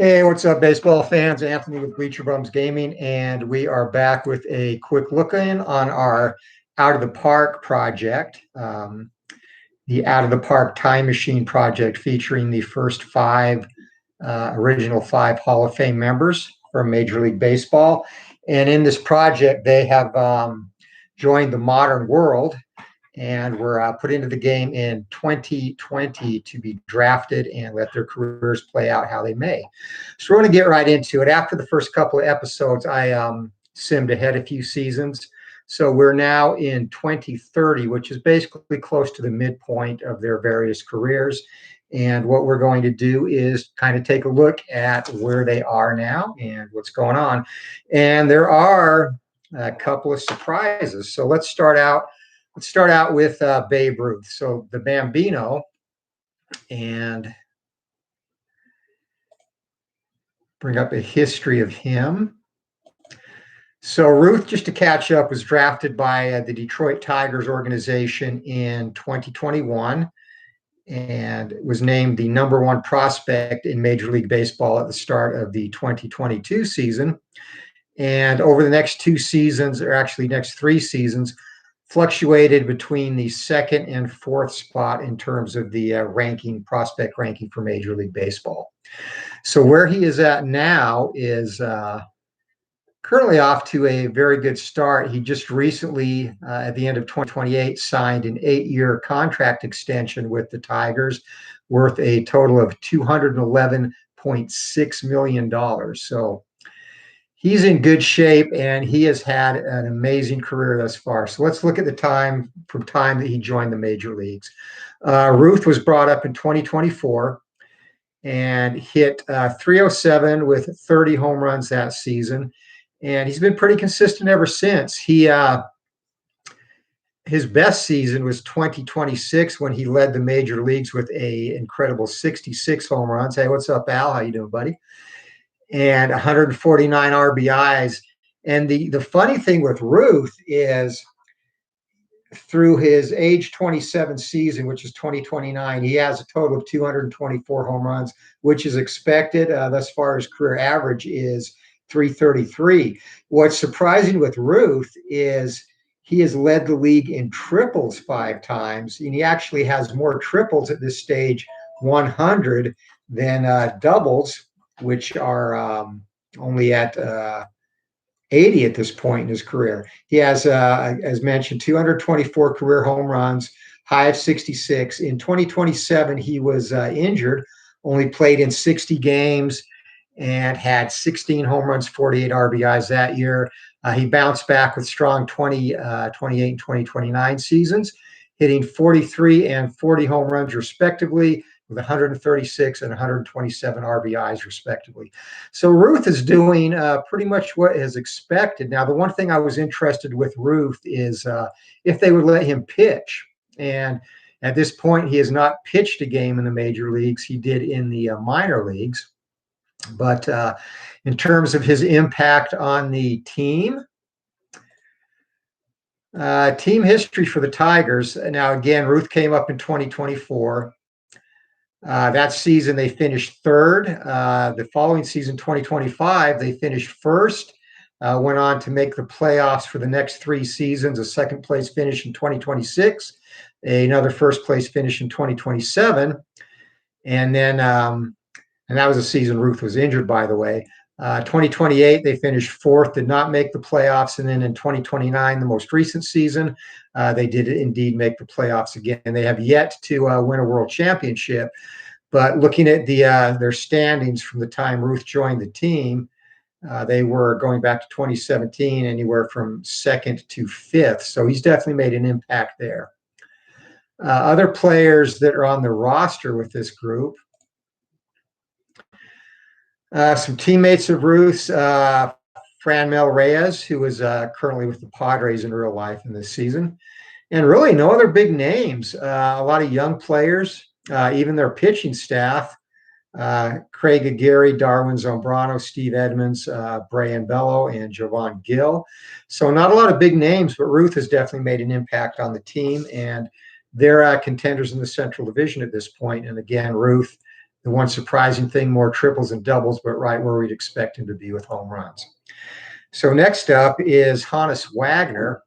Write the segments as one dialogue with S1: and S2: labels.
S1: Hey, what's up, baseball fans? Anthony with Bleacher Bums Gaming, and we are back with a quick look-in on our Out of the Park project, the Out of the Park Time Machine project, featuring the first original five Hall of Fame members from Major League Baseball. And in this project, they have joined the modern world and were put into the game in 2020 to be drafted and let their careers play out how they may. So we're going to get right into it. After the first couple of episodes, I simmed ahead a few seasons. So we're now in 2030, which is basically close to the midpoint of their various careers. And what we're going to do is kind of take a look at where they are now and what's going on. And there are a couple of surprises. So let's start out with Babe Ruth. So the Bambino, and bring up a history of him. So Ruth, just to catch up, was drafted by the Detroit Tigers organization in 2021 and was named the #1 prospect in Major League Baseball at the start of the 2022 season. And over the next two seasons, or actually next three seasons, fluctuated between the second and fourth spot in terms of the prospect ranking for Major League Baseball. So where he is at now is currently off to a very good start. He just recently, at the end of 2028, signed an 8-year contract extension with the Tigers worth a total of $211.6 million. So he's in good shape, and he has had an amazing career thus far. So let's look at the time that he joined the major leagues. Ruth was brought up in 2024 and hit .307 with 30 home runs that season. And he's been pretty consistent ever since. His best season was 2026 when he led the major leagues with a incredible 66 home runs. Hey, what's up, Al? How you doing, buddy? And 149 RBIs. And the funny thing with Ruth is through his age 27 season, which is 2029, he has a total of 224 home runs, which is expected. Thus far, his career average is .333. What's surprising with Ruth is he has led the league in triples 5 times, and he actually has more triples at this stage, 100, than doubles, which are only at 80 at this point in his career. He has, as mentioned, 224 career home runs, high of 66. In 2027, he was injured, only played in 60 games, and had 16 home runs, 48 RBIs that year. He bounced back with strong 2028 and 2029 seasons, hitting 43 and 40 home runs respectively, with 136 and 127 RBIs respectively. So Ruth is doing pretty much what is expected. Now, the one thing I was interested with Ruth is if they would let him pitch. And at this point, he has not pitched a game in the major leagues. He did in the minor leagues. But in terms of his impact on the team history for the Tigers. Now, again, Ruth came up in 2024. That season, they finished third. The following season, 2025, they finished first, went on to make the playoffs for the next 3 seasons, a second-place finish in 2026, another first-place finish in 2027, and then and that was a season Ruth was injured, by the way. 2028, they finished fourth, did not make the playoffs. And then in 2029, the most recent season, they did indeed make the playoffs again. And they have yet to win a world championship. But looking at their standings from the time Ruth joined the team, they were, going back to 2017, anywhere from 2nd to 5th. So he's definitely made an impact there. Other players that are on the roster with this group, some teammates of Ruth's, Franmil Reyes, who is currently with the Padres in real life in this season. And really no other big names. A lot of young players, even their pitching staff, Craig Aguirre, Darwin Zombrano, Steve Edmonds, Brian Bello, and Jovan Gill. So not a lot of big names, but Ruth has definitely made an impact on the team. And they're contenders in the Central Division at this point. And again, Ruth The one surprising thing, more triples and doubles, but right where we'd expect him to be with home runs. So next up is Honus Wagner.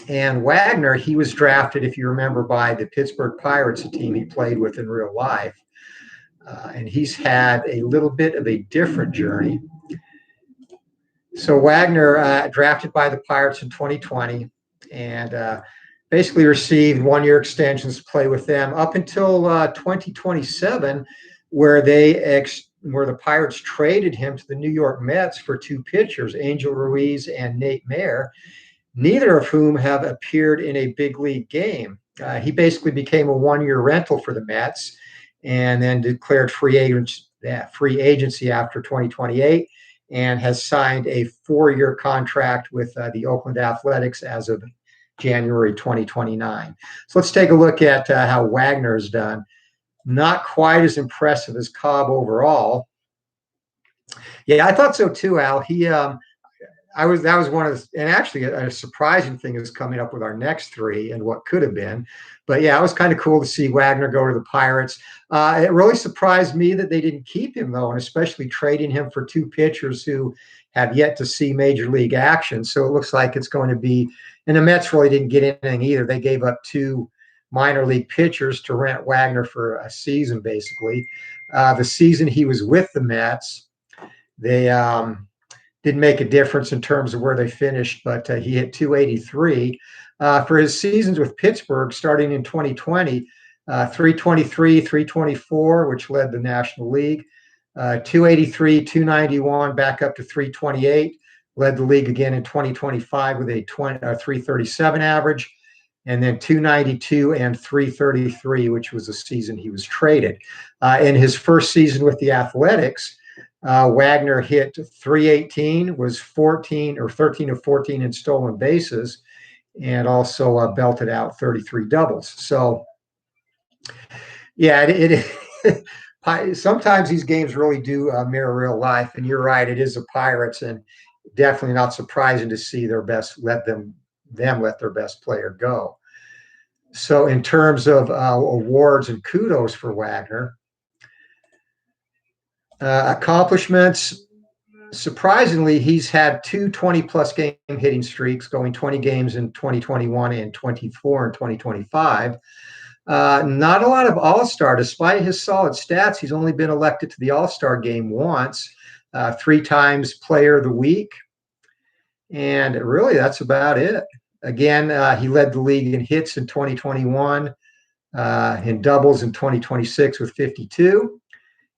S1: And Wagner, he was drafted, if you remember, by the Pittsburgh Pirates, a team he played with in real life. And he's had a little bit of a different journey. So Wagner, drafted by the Pirates in 2020, and basically received one-year extensions to play with them up until 2027, where the Pirates traded him to the New York Mets for two pitchers, Angel Ruiz and Nate Mayer, neither of whom have appeared in a big league game. He basically became a one-year rental for the Mets and then declared free agency after 2028 and has signed a 4-year contract with the Oakland Athletics as of January 2029. So let's take a look at how Wagner's done. Not quite as impressive as Cobb overall. Yeah, I thought so too, Al. That was one of the, and actually a surprising thing is coming up with our next three and what could have been. But yeah, it was kind of cool to see Wagner go to the Pirates. It really surprised me that they didn't keep him, though, and especially trading him for two pitchers who have yet to see major league action. So it looks like it's going to be, and the Mets really didn't get anything either. They gave up two minor league pitchers to rent Wagner for a season, basically. The season he was with the Mets, they didn't make a difference in terms of where they finished, but he hit 283. For his seasons with Pittsburgh, starting in 2020, 323, 324, which led the National League, 283, 291, back up to 328, led the league again in 2025 with a 337 average, and then 292 and 333, which was the season he was traded. In his first season with the Athletics, Wagner hit 318, was 13 of 14 in stolen bases, and also belted out 33 doubles. So, yeah, sometimes these games really do mirror real life. And you're right, it is the Pirates, and definitely not surprising to see their best let their best player go. So, in terms of awards and kudos for Wagner, accomplishments. Surprisingly, he's had two 20-plus game hitting streaks, going 20 games in 2021 and 24 in 2025. Not a lot of All-Star. Despite his solid stats, he's only been elected to the All-Star game once, 3 times Player of the Week. And really, that's about it. Again, he led the league in hits in 2021, in doubles in 2026 with 52.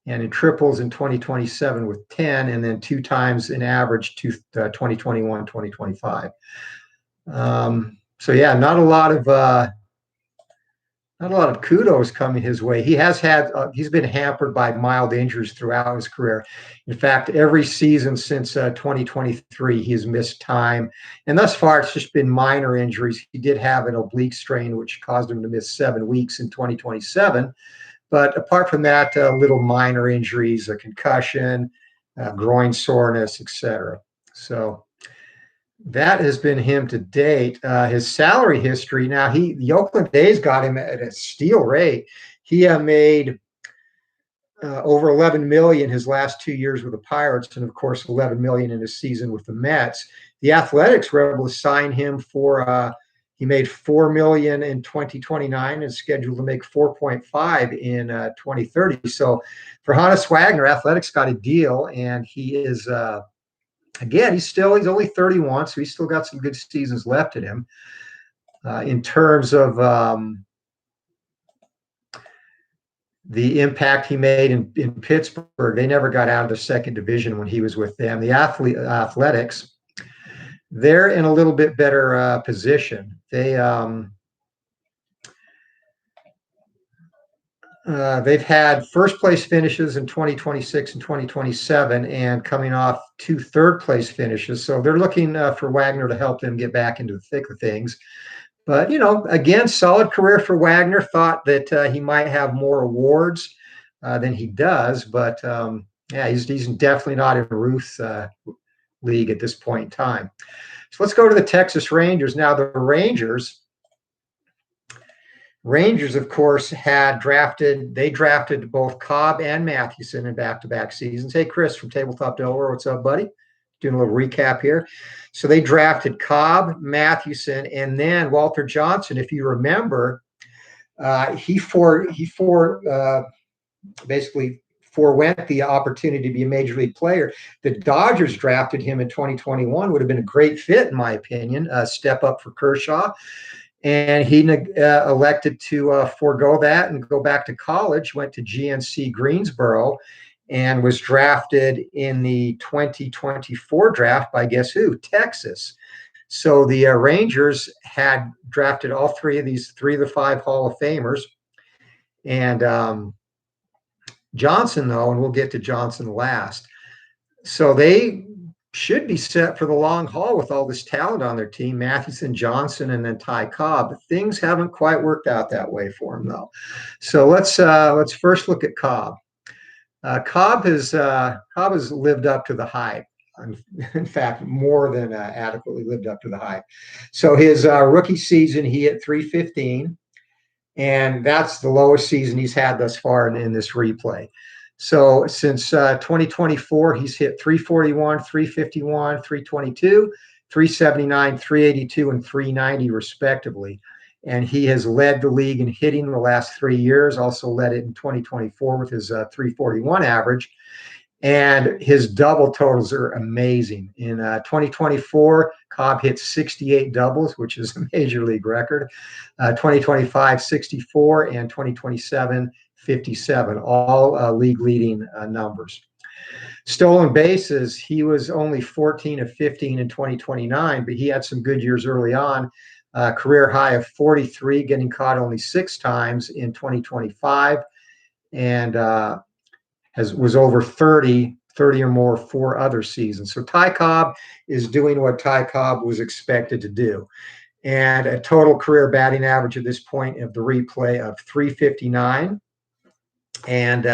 S1: And in triples in 2027 with 10, and then 2 times in average to 2021, 2025. So yeah, not a lot of kudos coming his way. He's been hampered by mild injuries throughout his career. In fact, every season since 2023, he has missed time, and thus far it's just been minor injuries. He did have an oblique strain, which caused him to miss 7 weeks in 2027. But apart from that, little minor injuries, a concussion, groin soreness, etc. So that has been him to date. His salary history, now the Oakland A's got him at a steal rate. He made over $11 million his last 2 years with the Pirates, and of course $11 million in his season with the Mets. The Athletics were able to sign him for he made $4 million in 2029 and is scheduled to make 4.5 in 2030. So for Honus Wagner, Athletics got a deal, and he is again, he's only 31, so he's still got some good seasons left in him. In terms of the impact he made in Pittsburgh, they never got out of the second division when he was with them. The Athletics, they're in a little bit better position. They've had first place finishes in 2026 and 2027, and coming off 2 third-place finishes. So they're looking for Wagner to help them get back into the thick of things. But, again, solid career for Wagner. Thought that he might have more awards than he does. But, yeah, he's definitely not in Ruth's league at this point in time. So let's go to the Texas Rangers. Now, the Rangers Rangers, of course, they drafted both Cobb and Mathewson in back-to-back seasons. Hey, Chris from Tabletop Delaware, what's up, buddy? Doing a little recap here. So they drafted Cobb, Mathewson, and then Walter Johnson, if you remember, he basically forewent the opportunity to be a major league player. The Dodgers drafted him in 2021, would have been a great fit, in my opinion, step up for Kershaw. And he elected to forego that and go back to college, went to GNC Greensboro, and was drafted in the 2024 draft by guess who? Texas. So the Rangers had drafted all three of the five Hall of Famers. And Johnson, though, and we'll get to Johnson last. So they should be set for the long haul with all this talent on their team, Mathewson, Johnson, and then Ty Cobb. But things haven't quite worked out that way for him, though. So let's first look at Cobb. Cobb has lived up to the hype. In fact, more than adequately lived up to the hype. So his rookie season, he hit 315, and that's the lowest season he's had thus far in this replay. So since 2024, he's hit 341, 351, 322, 379, 382, and 390 respectively. And he has led the league in hitting the last 3 years, also led it in 2024 with his 341 average. And his double totals are amazing. In 2024, Cobb hit 68 doubles, which is a major league record. 2025, 64, and 2027, 57, all league leading numbers. Stolen bases, he was only 14 of 15 in 2029, but he had some good years early on. Career high of 43, getting caught only 6 times in 2025, and was over 30 or more 4 other seasons. So Ty Cobb is doing what Ty Cobb was expected to do. And a total career batting average at this point of the replay of 359. And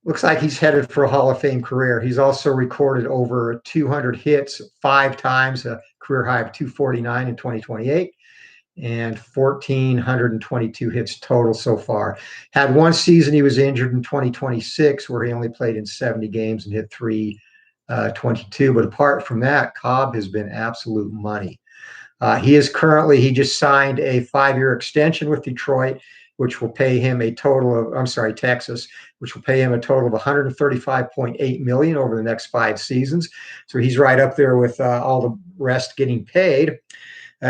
S1: looks like he's headed for a Hall of Fame career. He's also recorded over 200 hits 5 times, a career high of 249 in 2028, and 1,422 hits total so far. Had one season he was injured in 2026 where he only played in 70 games and hit 322. But apart from that, Cobb has been absolute money. He just signed a 5-year extension with Detroit, which will pay him Texas, which will pay him a total of $135.8 million over the next 5 seasons. So he's right up there with all the rest getting paid.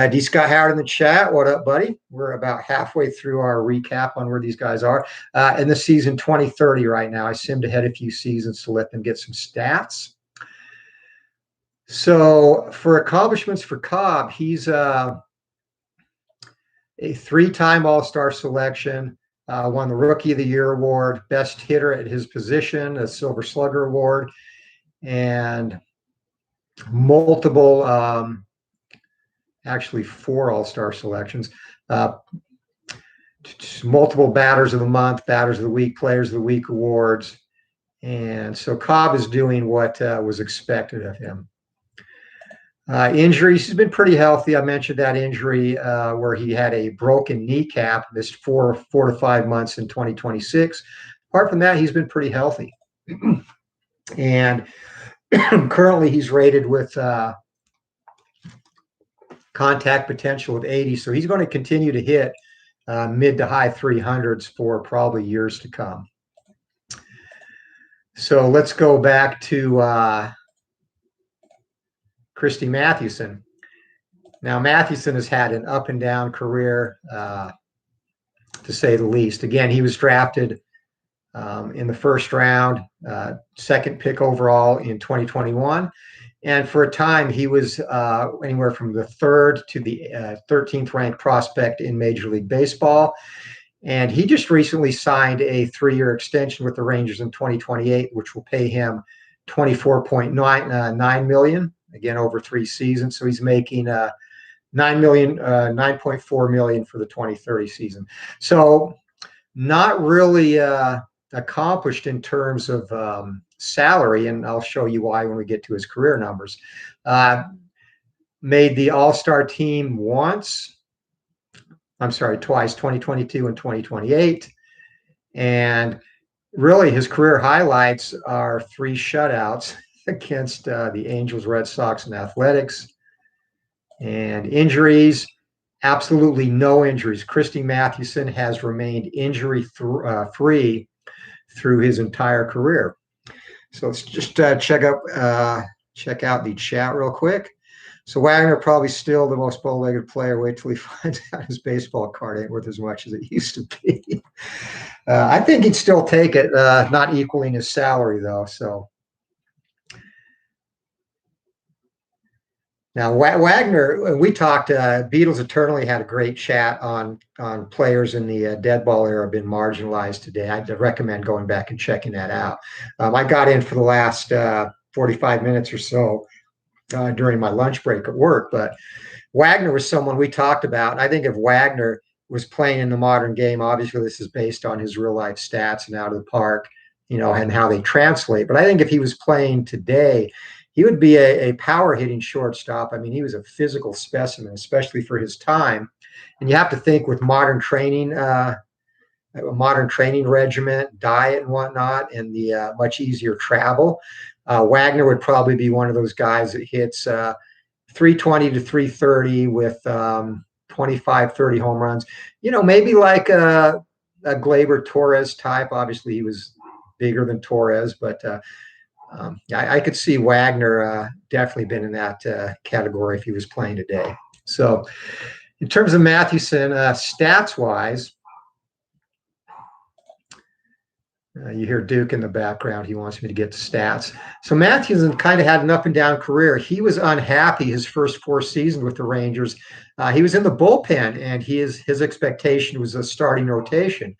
S1: D. Scott Howard in the chat. What up, buddy? We're about halfway through our recap on where these guys are. In the season 2030 right now. I simmed ahead a few seasons to let them get some stats. So for accomplishments for Cobb, he's a 3-time All-Star selection, won the Rookie of the Year award, best hitter at his position, a Silver Slugger award, and multiple, actually 4 All-Star selections, multiple Batters of the Month, Batters of the Week, Players of the Week awards. And so Cobb is doing what was expected of him. Injuries, he's been pretty healthy. I mentioned that injury where he had a broken kneecap, missed 4 to 5 months in 2026. Apart from that, he's been pretty healthy. And currently he's rated with contact potential of 80. So he's going to continue to hit mid to high 300s for probably years to come. So let's go back to Christy Mathewson. Now, Mathewson has had an up and down career, to say the least. Again, he was drafted in the first round, 2nd pick overall in 2021. And for a time, he was anywhere from the 3rd to the 13th ranked prospect in Major League Baseball. And he just recently signed a 3-year extension with the Rangers in 2028, which will pay him $24.9 million. Again, over 3 seasons. So he's making $9.4 million for the 2030 season. So not really accomplished in terms of salary, and I'll show you why when we get to his career numbers. Made the All-Star team once. I'm sorry, twice, 2022 and 2028. And really, his career highlights are 3 shutouts against the Angels, Red Sox, and Athletics. And injuries, absolutely no injuries. Christy Mathewson has remained injury free through his entire career. So let's just check out the chat real quick. So Wagner probably still the most bow-legged player. Wait till he finds out his baseball card ain't worth as much as it used to be. I think he'd still take it, not equaling his salary though. So now Wagner, we talked. Beatles Eternally had a great chat on players in the dead ball era been marginalized today. I'd recommend going back and checking that out. I got in for the last 45 minutes or so during my lunch break at work, but Wagner was someone we talked about. I think if Wagner was playing in the modern game, obviously this is based on his real life stats and out of the park, and how they translate. But I think if he was playing today, he would be a power hitting shortstop. I mean, he was a physical specimen, especially for his time. And you have to think with modern training, a modern training regimen, diet and whatnot, and the much easier travel, Wagner would probably be one of those guys that hits 320 to 330 with 25, 30 home runs. Maybe like a Gleyber Torres type. Obviously, he was bigger than Torres, but I could see Wagner definitely been in that category if he was playing today. So in terms of Mathewson, stats-wise, you hear Duke in the background. He wants me to get to stats. So Mathewson kind of had an up and down career. He was unhappy his first 4 seasons with the Rangers. He was in the bullpen, and his expectation was a starting rotation.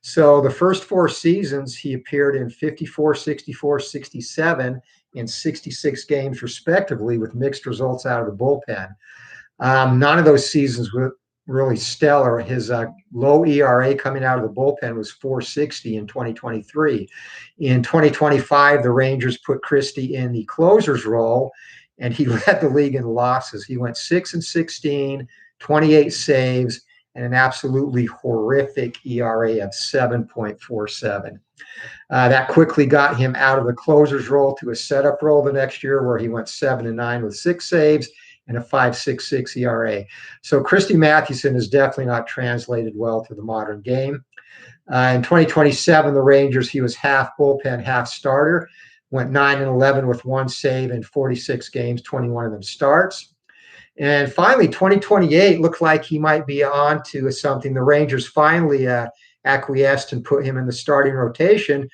S1: So the first 4 seasons, he appeared in 54, 64, 67, and 66 games respectively with mixed results out of the bullpen. None of those seasons were really stellar. His low ERA coming out of the bullpen was 4.60 in 2023. In 2025, the Rangers put Christy in the closer's role, and he led the league in losses. He went 6-16, 28 saves, and an absolutely horrific ERA of 7.47. That quickly got him out of the closer's role to a setup role the next year, where he went 7-9 with 6 saves and a 5.66 ERA. So Christy Mathewson is definitely not translated well to the modern game. In 2027, the Rangers, he was half bullpen, half starter, went 9-11 with 1 save in 46 games, 21 of them starts. And finally, 2028 looked like he might be on to something. The Rangers finally acquiesced and put him in the starting rotation.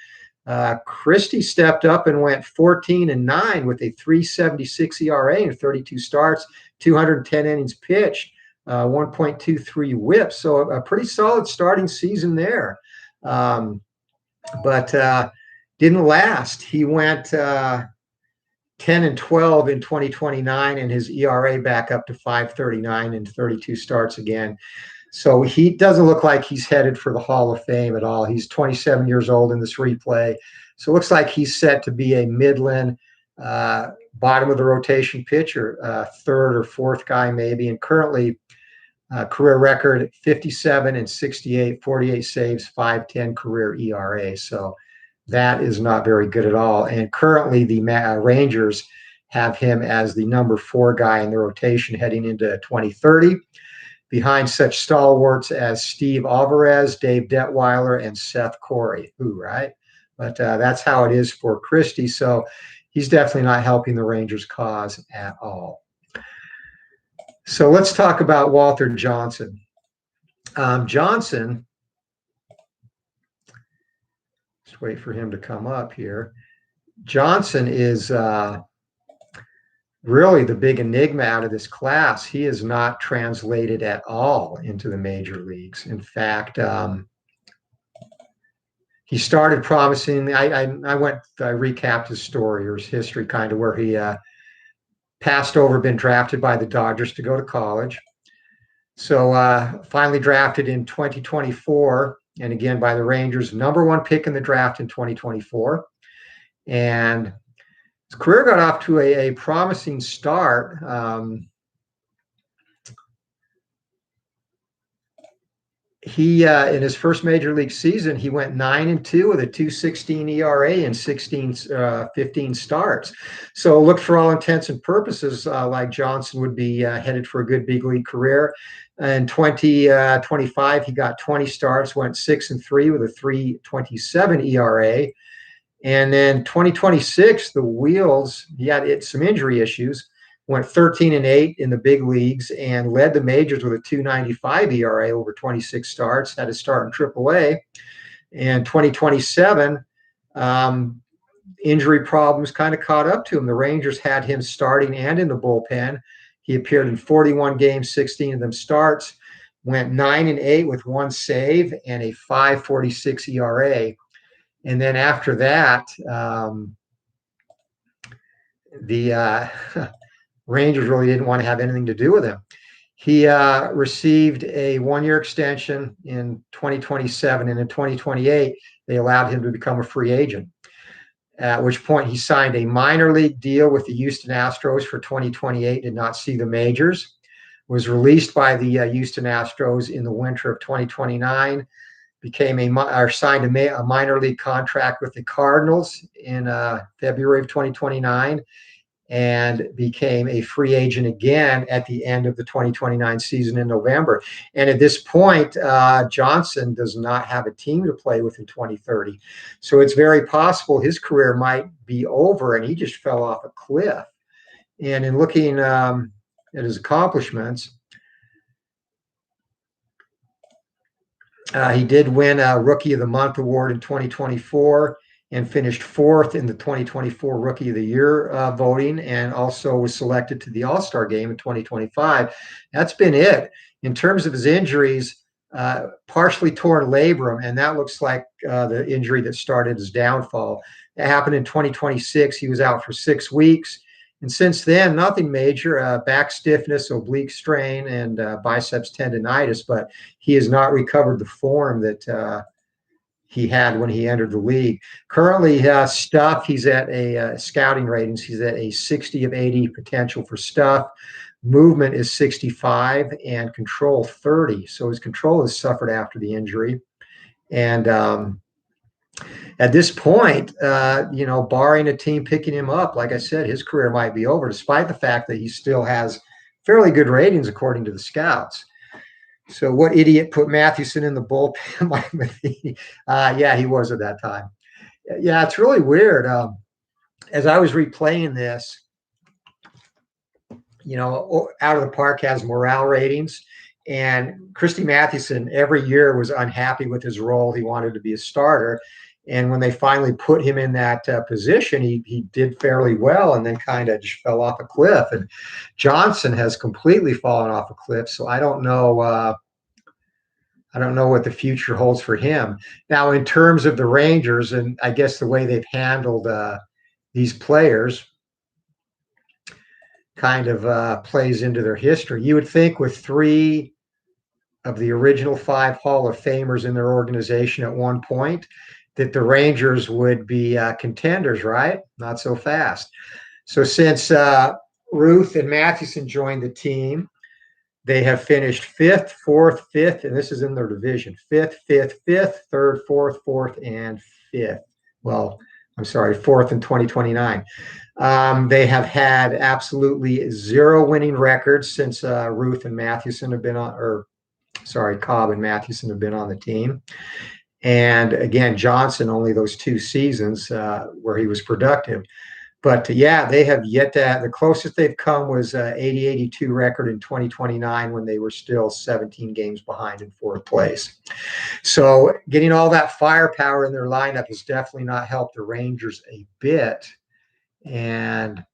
S1: Christy stepped up and went 14-9 with a 3.76 ERA and 32 starts, 210 innings pitched, 1.23 WHIP. So a pretty solid starting season there. But didn't last. He went 10-12 in 2029, and his ERA back up to 5.39 and 32 starts again. So he doesn't look like he's headed for the Hall of Fame at all. He's 27 years old in this replay. So it looks like he's set to be a Midland, bottom of the rotation pitcher, 3rd or 4th guy maybe. And currently career record 57-68, 48 saves, 5.10 career ERA. So that is not very good at all. And currently the Rangers have him as the number 4 guy in the rotation heading into 2030. Behind such stalwarts as Steve Alvarez, Dave Detweiler, and Seth Corey. Right? But that's how it is for Christy. So he's definitely not helping the Rangers' cause at all. So let's talk about Walter Johnson. Johnson, let's wait for him to come up here. Johnson is really the big enigma out of this class. He is not translated at all into the major leagues. In fact, he started promising. I recapped his story or his history, kind of where he passed over, been drafted by the Dodgers to go to college. So finally drafted in 2024, and again by the Rangers, number 1 pick in the draft in 2024. And his career got off to a promising start. he in his first major league season, he went 9-2 with a 2.16 ERA and 15 starts. So look, for all intents and purposes, like Johnson would be headed for a good big league career. In 2025, he got 20 starts, went 6-3 with a 3.27 ERA. And then 2026, the wheels, he had some injury issues, went 13-8 in the big leagues and led the majors with a 2.95 ERA over 26 starts, had to start in AAA. And 2027, injury problems kind of caught up to him. The Rangers had him starting and in the bullpen. He appeared in 41 games, 16 of them starts, went 9-8 with one save and a 5.46 ERA. And then after that, the Rangers really didn't want to have anything to do with him. He received a one-year extension in 2027, and in 2028, they allowed him to become a free agent, at which point he signed a minor league deal with the Houston Astros for 2028, did not see the majors, was released by the Houston Astros in the winter of 2029, signed a minor league contract with the Cardinals in February of 2029, and became a free agent again at the end of the 2029 season in November. And at this point, Johnson does not have a team to play with in 2030. So it's very possible his career might be over, and he just fell off a cliff. And in looking at his accomplishments, he did win a Rookie of the Month award in 2024 and finished fourth in the 2024 Rookie of the Year voting, and also was selected to the All-Star game in 2025. That's been it. In terms of his injuries, partially torn labrum, and that looks like the injury that started his downfall. That happened in 2026. He was out for 6 weeks. And since then, nothing major, back stiffness, oblique strain, and biceps tendonitis, but he has not recovered the form that he had when he entered the league. Currently, stuff, he's at a scouting ratings, he's at a 60 of 80 potential for stuff. Movement is 65 and control 30. So his control has suffered after the injury. And at this point, barring a team picking him up, like I said, his career might be over, despite the fact that he still has fairly good ratings according to the scouts. So what idiot put Mathewson in the bullpen? Yeah, he was at that time. Yeah, it's really weird. As I was replaying this, Out of the Park has morale ratings, and Christy Mathewson every year was unhappy with his role. He wanted to be a starter. And when they finally put him in that position, he did fairly well, and then kind of just fell off a cliff. And Johnson has completely fallen off a cliff. So I don't know. I don't know what the future holds for him. Now, in terms of the Rangers, and I guess the way they've handled these players kind of plays into their history. You would think with 3 of the original 5 Hall of Famers in their organization at one point, that the Rangers would be contenders, right? Not so fast. So since Ruth and Mathewson joined the team, they have finished 5th, 4th, 5th, and this is in their division: 5th, 5th, 5th, 3rd, 4th, 4th, and 5th. Well, I'm sorry, 4th in 2029. They have had absolutely 0 winning records since Ruth and Mathewson have been Cobb and Mathewson have been on the team. And again, Johnson, only those 2 seasons where he was productive. But yeah, they have yet to, the closest they've come was 80-82 record in 2029, when they were still 17 games behind in 4th place. So getting all that firepower in their lineup has definitely not helped the Rangers a bit. And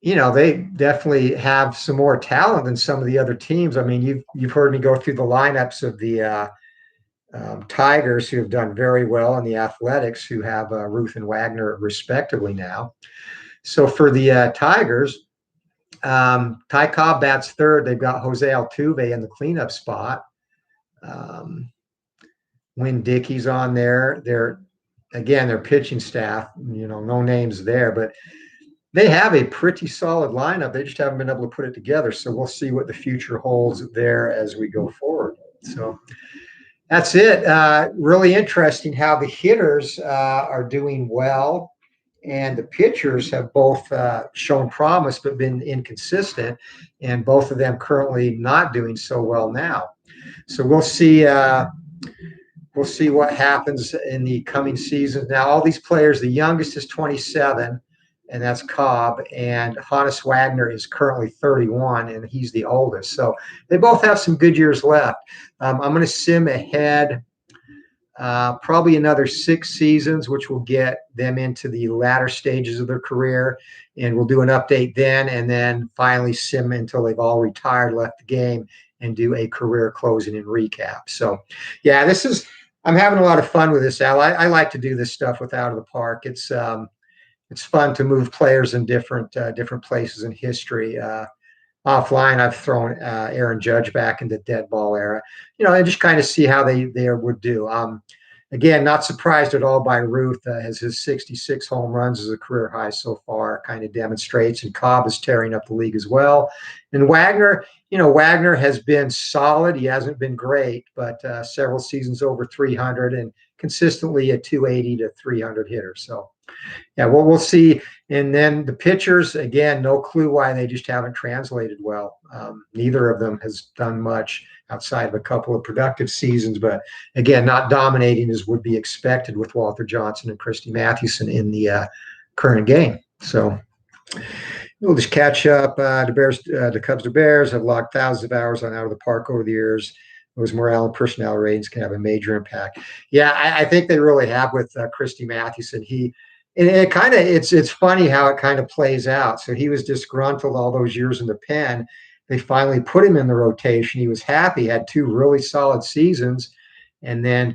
S1: they definitely have some more talent than some of the other teams. I mean, you've heard me go through the lineups of the Tigers, who have done very well, and the Athletics, who have Ruth and Wagner respectively now. So for the Tigers, Ty Cobb bats 3rd. They've got Jose Altuve in the cleanup spot. Win Dickey's on there. Their pitching staff, no names there, but they have a pretty solid lineup. They just haven't been able to put it together. So we'll see what the future holds there as we go forward. So that's it. Really interesting how the hitters are doing well, and the pitchers have both shown promise but been inconsistent, and both of them currently not doing so well now. So we'll see. We'll see what happens in the coming season. Now, all these players, the youngest is 27, and that's Cobb, and Honus Wagner is currently 31, and he's the oldest. So they both have some good years left. I'm going to sim ahead probably another 6 seasons, which will get them into the latter stages of their career. And we'll do an update then, and then finally sim until they've all retired, left the game, and do a career closing and recap. So, yeah, I'm having a lot of fun with this, Al. I like to do this stuff with Out of the Park. It's fun to move players in different places in history. Offline, I've thrown Aaron Judge back into dead ball era, and just kind of see how they would do. Again, not surprised at all by Ruth, as his 66 home runs is a career high so far, kind of demonstrates. And Cobb is tearing up the league as well. And Wagner, Wagner has been solid. He hasn't been great, but several seasons over 300 and consistently a 280 to 300 hitter. So, yeah, we'll see. And then the pitchers, again, no clue why they just haven't translated well. Neither of them has done much outside of a couple of productive seasons, but again, not dominating as would be expected with Walter Johnson and Christy Mathewson in the current game. So we'll just catch up. The Cubs to Bears have logged thousands of hours on Out of the Park over the years. Those morale and personnel ratings can have a major impact. Yeah, I think they really have with Christy Mathewson. It's funny how it kind of plays out. So he was disgruntled all those years in the pen. They finally put him in the rotation. He was happy, had 2 really solid seasons, and then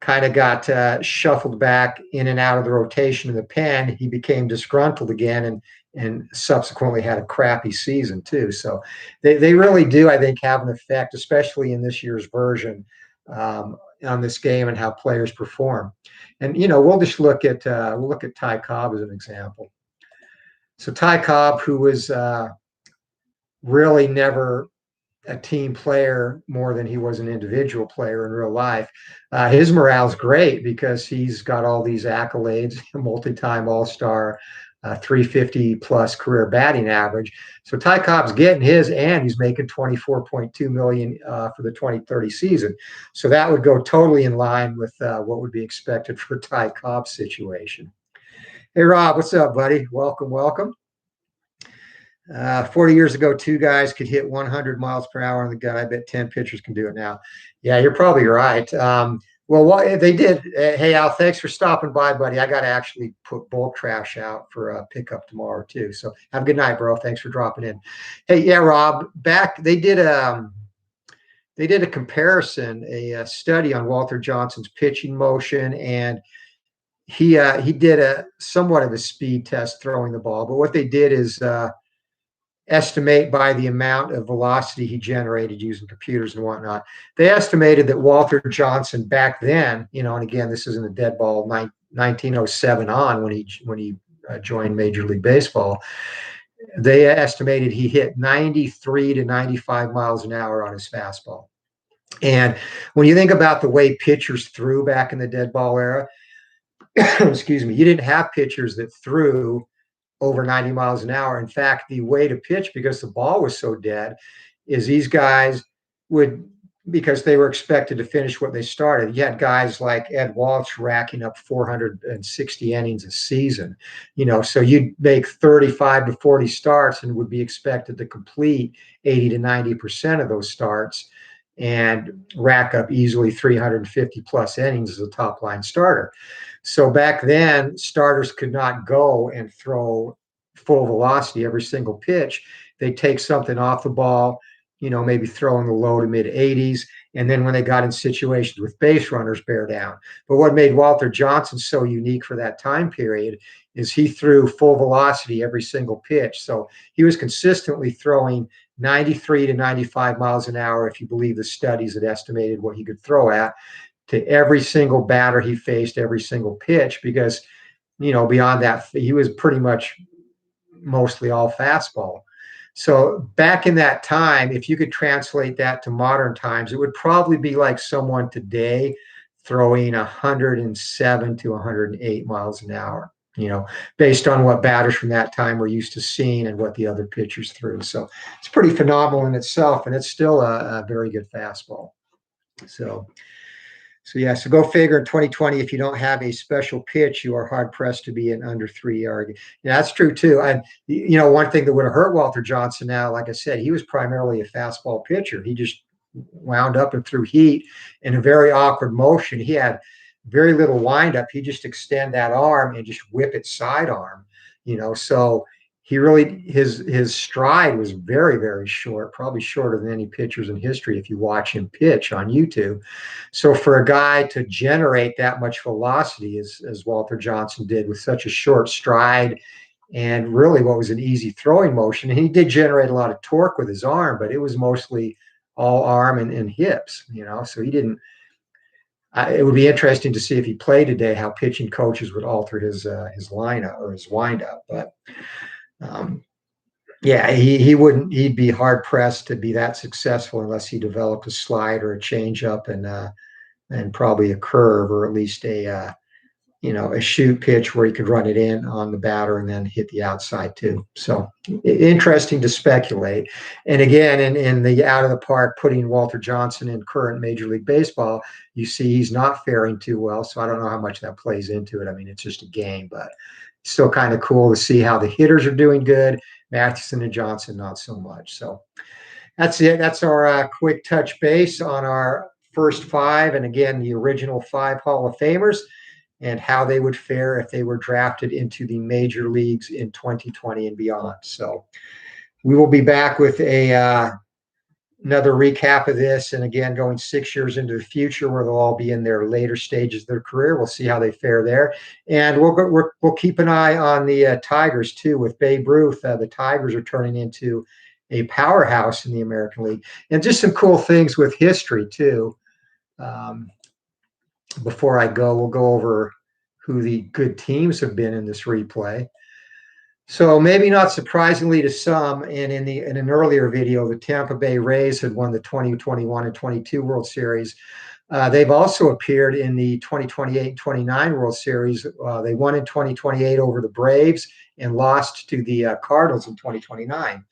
S1: kind of got shuffled back in and out of the rotation in the pen. He became disgruntled again and subsequently had a crappy season too. So they really do, I think, have an effect, especially in this year's version, on this game and how players perform. And we'll just look at Ty Cobb as an example. So Ty Cobb, who was really never a team player more than he was an individual player in real life. His morale's great because he's got all these accolades, multi-time All-Star, 350 plus career batting average. So Ty Cobb's getting his, and he's making $24.2 million for the 2030 season. So that would go totally in line with what would be expected for Ty Cobb's situation. Hey, Rob, what's up, buddy? Welcome. 40 years ago, 2 guys could hit 100 miles per hour on the gun. I bet 10 pitchers can do it now. Yeah, you're probably right. Well, they did. Hey, Al, thanks for stopping by, buddy. I got to actually put bulk trash out for pickup tomorrow too. So have a good night, bro. Thanks for dropping in. Hey, yeah, Rob. They did a comparison, a study on Walter Johnson's pitching motion, and he did a somewhat of a speed test throwing the ball. But what they did is estimate by the amount of velocity he generated using computers and whatnot. They estimated that Walter Johnson back then, and again, this is in the dead ball 1907 on when he joined Major League Baseball. They estimated he hit 93 to 95 miles an hour on his fastball. And when you think about the way pitchers threw back in the dead ball era, excuse me, you didn't have pitchers that threw over 90 miles an hour. In fact, the way to pitch, because the ball was so dead, is these guys would, because they were expected to finish what they started. You had guys like Ed Walsh racking up 460 innings a season, so you'd make 35 to 40 starts and would be expected to complete 80 to 90% of those starts and rack up easily 350 plus innings as a top line starter. So back then, starters could not go and throw full velocity every single pitch. They take something off the ball, maybe throw in the low to mid 80s. And then when they got in situations with base runners, bear down. But what made Walter Johnson so unique for that time period is he threw full velocity every single pitch. So he was consistently throwing 93 to 95 miles an hour, if you believe the studies that estimated what he could throw at, to every single batter he faced, every single pitch, because, beyond that, he was pretty much mostly all fastball. So back in that time, if you could translate that to modern times, it would probably be like someone today throwing 107 to 108 miles an hour, based on what batters from that time were used to seeing and what the other pitchers threw. So it's pretty phenomenal in itself, and it's still a very good fastball. So go figure in 2020, if you don't have a special pitch, you are hard pressed to be an under 3 ERA. Yeah, that's true too. One thing that would have hurt Walter Johnson now, like I said, he was primarily a fastball pitcher. He just wound up and threw heat in a very awkward motion. He had very little windup. He just extend that arm and just whip it sidearm, so he really, his stride was very, very short, probably shorter than any pitchers in history if you watch him pitch on YouTube. So for a guy to generate that much velocity as Walter Johnson did with such a short stride and really what was an easy throwing motion, and he did generate a lot of torque with his arm, but it was mostly all arm and hips, so he didn't. It would be interesting to see if he played today, how pitching coaches would alter his lineup or his windup. But he wouldn't. He'd be hard pressed to be that successful unless he developed a slide or a changeup and probably a curve, or at least a shoot pitch where he could run it in on the batter and then hit the outside too. So interesting to speculate. And again, in the out of the park, putting Walter Johnson in current Major League Baseball, you see he's not faring too well. So I don't know how much that plays into it. I mean, it's just a game, but it's still kind of cool to see how the hitters are doing good. Mathewson and Johnson, not so much. So that's it. That's our quick touch base on our first 5. And again, the original 5 Hall of Famers, and how they would fare if they were drafted into the major leagues in 2020 and beyond. So we will be back with another recap of this, and again, going 6 years into the future where they'll all be in their later stages of their career. We'll see how they fare there. And we'll keep an eye on the Tigers too. With Babe Ruth, the Tigers are turning into a powerhouse in the American League. And just some cool things with history too. Before I go, we'll go over who the good teams have been in this replay. So maybe not surprisingly to some, and in an earlier video, the Tampa Bay Rays had won the 2021 and 22 World Series. They've also appeared in the 2028 and 29 World Series. They won in 2028 over the Braves and lost to the Cardinals in 2029.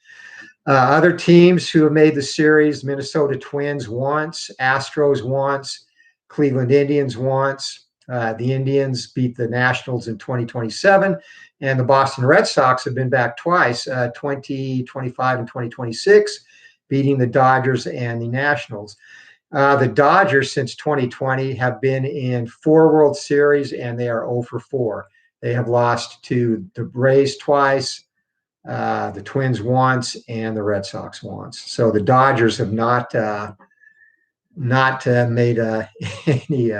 S1: Other teams who have made the series: Minnesota Twins once, Astros once, Cleveland Indians once. The Indians beat the Nationals in 2027, and the Boston Red Sox have been back twice, 2025 and 2026, beating the Dodgers and the Nationals. The Dodgers, since 2020, have been in 4 World Series, and they are 0 for 4. They have lost to the Rays twice, the Twins once, and the Red Sox once. So the Dodgers have not made any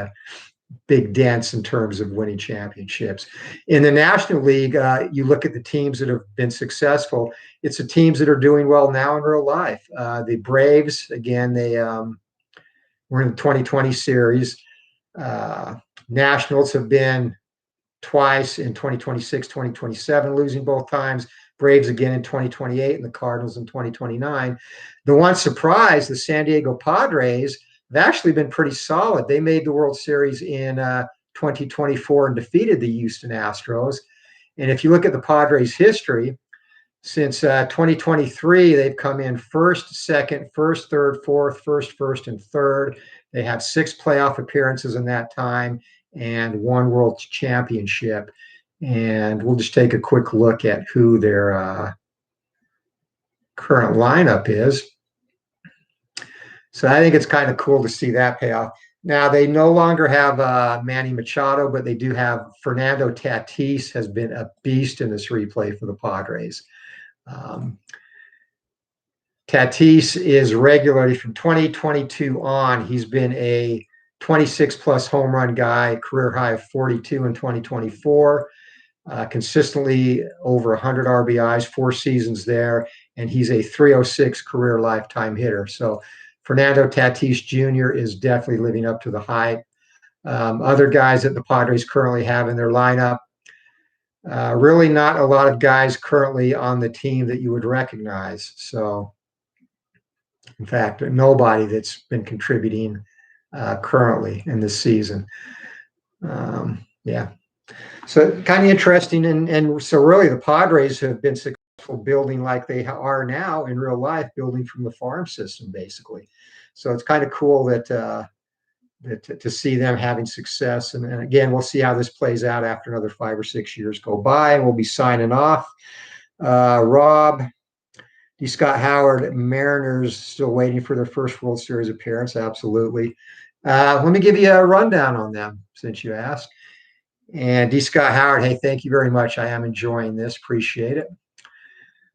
S1: big dents in terms of winning championships. In the National League, you look at the teams that have been successful. It's the teams that are doing well now in real life. The Braves, again, they were in the 2020 series. Nationals have been twice in 2026, 2027, losing both times. Braves again in 2028, and the Cardinals in 2029. The one surprise, the San Diego Padres, have actually been pretty solid. They made the World Series in 2024 and defeated the Houston Astros. And if you look at the Padres' history, since 2023, they've come in first, second, first, third, fourth, first, and third. They have 6 playoff appearances in that time and 1 World Championship. And we'll just take a quick look at who their current lineup is. So I think it's kind of cool to see that pay off. Now, they no longer have Manny Machado, but they do have Fernando Tatis, has been a beast in this replay for the Padres. Tatis is regularly, from 2022 on, he's been a 26-plus home run guy, career high of 42 in 2024. Consistently over 100 RBIs, 4 seasons there, and he's a 306 career lifetime hitter. So Fernando Tatis Jr. is definitely living up to the hype. Other guys that the Padres currently have in their lineup: Really not a lot of guys currently on the team that you would recognize. So, in fact, nobody that's been contributing currently in this season. Yeah. So kind of interesting. And so really the Padres have been successful building like they are now in real life, building from the farm system, basically. So it's kind of cool that, to see them having success. And again, we'll see how this plays out after another 5 or 6 years go by, and we'll be signing off. Rob, D. Scott Howard, Mariners still waiting for their first World Series appearance. Absolutely. Let me give you a rundown on them since you asked. And D. Scott Howard, hey, thank you very much. I am enjoying this. Appreciate it.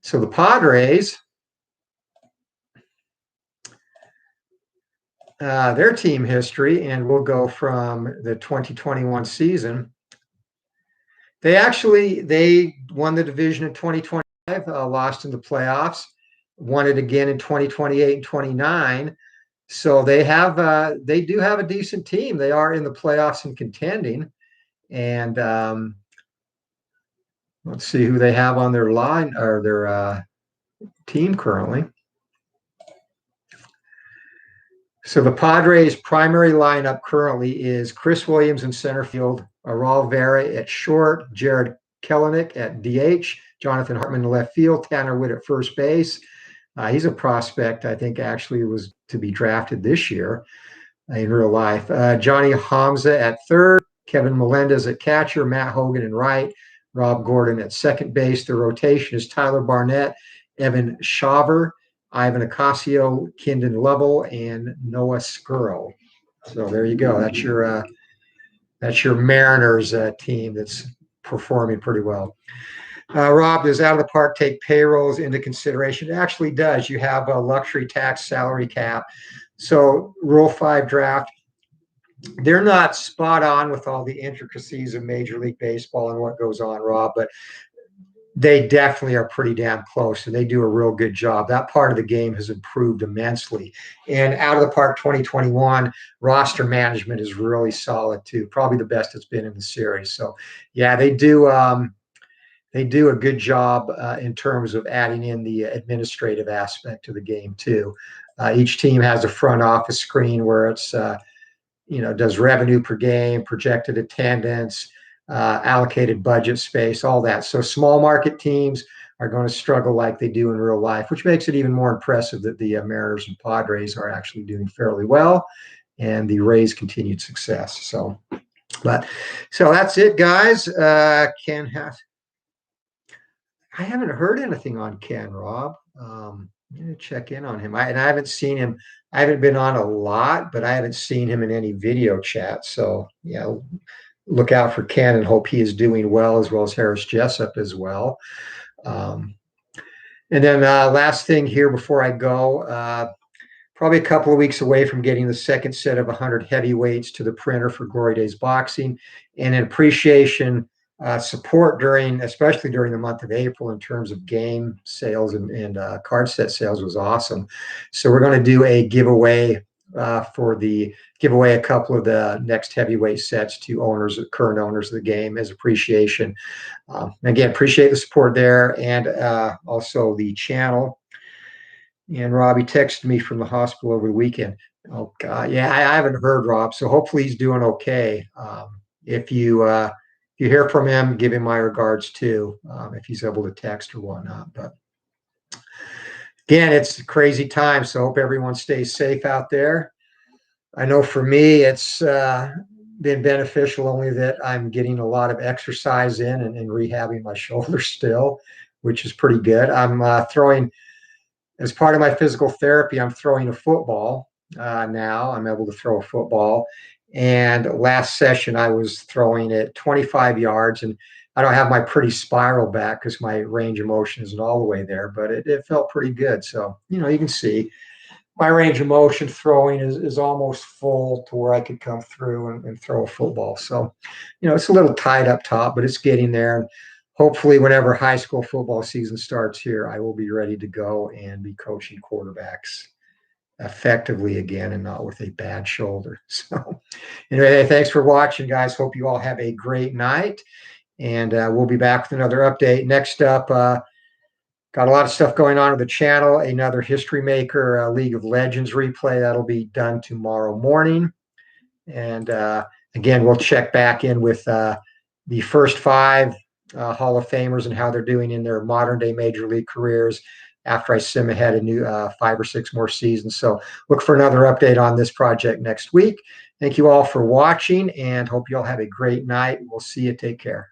S1: So the Padres, their team history, and we'll go from the 2021 season. They won the division in 2025, lost in the playoffs, won it again in 2028 and 29. So they do have a decent team. They are in the playoffs and contending. And let's see who they have on their line or their team currently. So the Padres' primary lineup currently is Chris Williams in center field, Aral Vera at short, Jared Kelenic at DH, Jonathan Hartman in left field, Tanner Witt at first base. He's a prospect, I think, actually was to be drafted this year in real life. Johnny Hamza at third, Kevin Melendez at catcher, Matt Hogan in right, Rob Gordon at second base. The rotation is Tyler Barnett, Evan Shaver, Ivan Ocasio, Kindon Lovell, and Noah Skrull. So there you go. That's your Mariners team that's performing pretty well. Rob, does out of the park take payrolls into consideration? It actually does. You have a luxury tax salary cap. So Rule 5 draft, they're not spot on with all the intricacies of Major League Baseball and what goes on, Rob, but they definitely are pretty damn close, and they do a real good job. That part of the game has improved immensely. And out of the park 2021, roster management is really solid too. Probably the best it's been in the series. So yeah, they do a good job in terms of adding in the administrative aspect to the game too. Each team has a front office screen where it's does revenue per game, projected attendance, allocated budget space, all that. So small market teams are going to struggle like they do in real life, which makes it even more impressive that the Mariners and Padres are actually doing fairly well, and the Rays' continued success. So that's it, guys. Ken has. I haven't heard anything on Ken, Rob. I'm going to check in on him. I haven't seen him. I haven't been on a lot, but I haven't seen him in any video chat. So yeah, look out for Ken and hope he is doing well as Harris Jessup as well. And then last thing here before I go, probably a couple of weeks away from getting the second set of 100 heavyweights to the printer for Glory Days Boxing, and in appreciation support especially during the month of April in terms of game sales and card set sales was awesome. So we're going to do a giveaway a couple of the next heavyweight sets to current owners of the game as appreciation. Again, appreciate the support there, and also the channel. And Robbie texted me from the hospital over the weekend. Oh God, yeah, I haven't heard Rob, so hopefully he's doing okay. If you hear from him, give him my regards too, if he's able to text or whatnot. But again, it's a crazy time, so hope everyone stays safe out there. I know for me, it's been beneficial only that I'm getting a lot of exercise in and rehabbing my shoulder still, which is pretty good. I'm throwing, as part of my physical therapy, I'm throwing a football now. I'm able to throw a football. And last session, I was throwing it 25 yards, and I don't have my pretty spiral back because my range of motion isn't all the way there, but it felt pretty good. So, you can see my range of motion throwing is almost full to where I could come through and throw a football. So, it's a little tight up top, but it's getting there. And hopefully whenever high school football season starts here, I will be ready to go and be coaching quarterbacks effectively again and not with a bad shoulder. So anyway, thanks for watching, guys. Hope you all have a great night. And we'll be back with another update. Next up, got a lot of stuff going on with the channel. Another History Maker League of Legends replay. That'll be done tomorrow morning. And again, we'll check back in with the first 5 Hall of Famers and how they're doing in their modern day major league careers after I sim ahead a new 5 or 6 more seasons. So look for another update on this project next week. Thank you all for watching and hope you all have a great night. We'll see you. Take care.